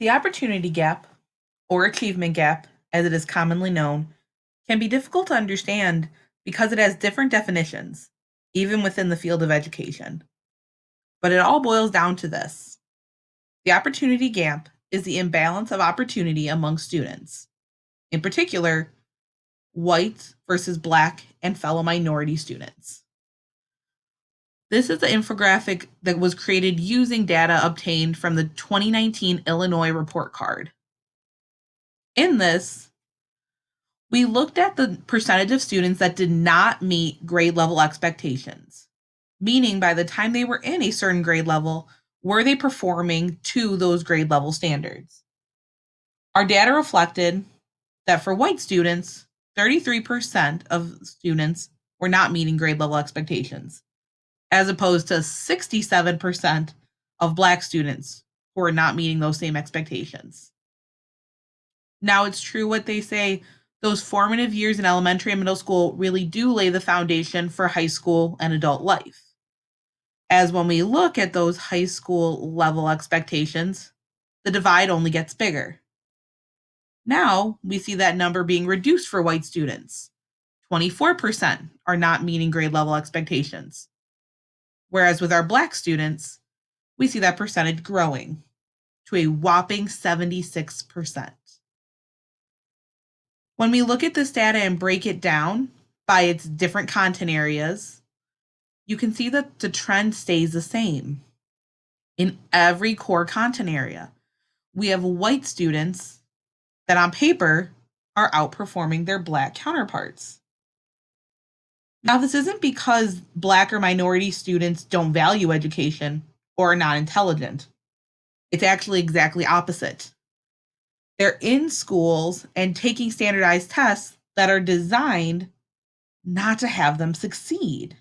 The opportunity gap, or achievement gap, as it is commonly known, can be difficult to understand because it has different definitions, even within the field of education. But it all boils down to this: the opportunity gap is the imbalance of opportunity among students, in particular, white versus black and fellow minority students. This is the infographic that was created using data obtained from the 2019 Illinois report card. In this, we looked at the percentage of students that did not meet grade level expectations, meaning by the time they were in a certain grade level, were they performing to those grade level standards? Our data reflected that for white students, 33% of students were not meeting grade level expectations, as opposed to 67% of black students who are not meeting those same expectations. Now, it's true what they say, those formative years in elementary and middle school really do lay the foundation for high school and adult life. As when we look at those high school level expectations, the divide only gets bigger. Now we see that number being reduced for white students. 24% are not meeting grade level expectations. Whereas with our black students, we see that percentage growing to a whopping 76%. When we look at this data and break it down by its different content areas, you can see that the trend stays the same. In every core content area, we have white students that on paper are outperforming their black counterparts. Now, this isn't because black or minority students don't value education or are not intelligent. It's actually exactly opposite. They're in schools and taking standardized tests that are designed not to have them succeed.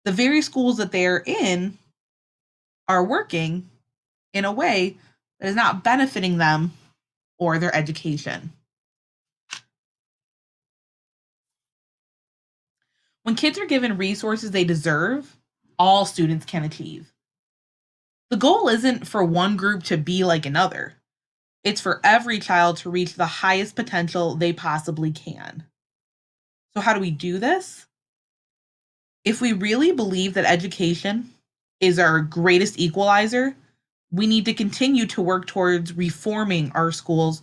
The very schools that they are in are working in a way that is not benefiting them or their education. When kids are given resources they deserve, all students can achieve. The goal isn't for one group to be like another. It's for every child to reach the highest potential they possibly can. So, how do we do this? If we really believe that education is our greatest equalizer, we need to continue to work towards reforming our schools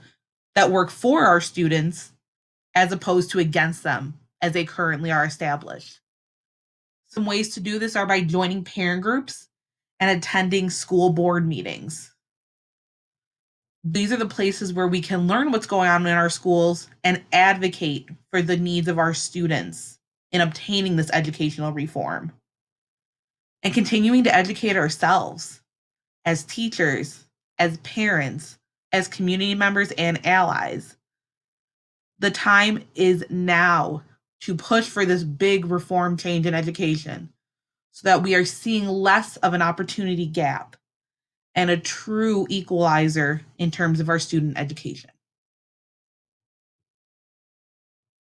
that work for our students as opposed to against them as they currently are established. Some ways to do this are by joining parent groups and attending school board meetings. These are the places where we can learn what's going on in our schools and advocate for the needs of our students in obtaining this educational reform. And continuing to educate ourselves as teachers, as parents, as community members, and allies. The time is now to push for this big reform change in education so that we are seeing less of an opportunity gap and a true equalizer in terms of our student education.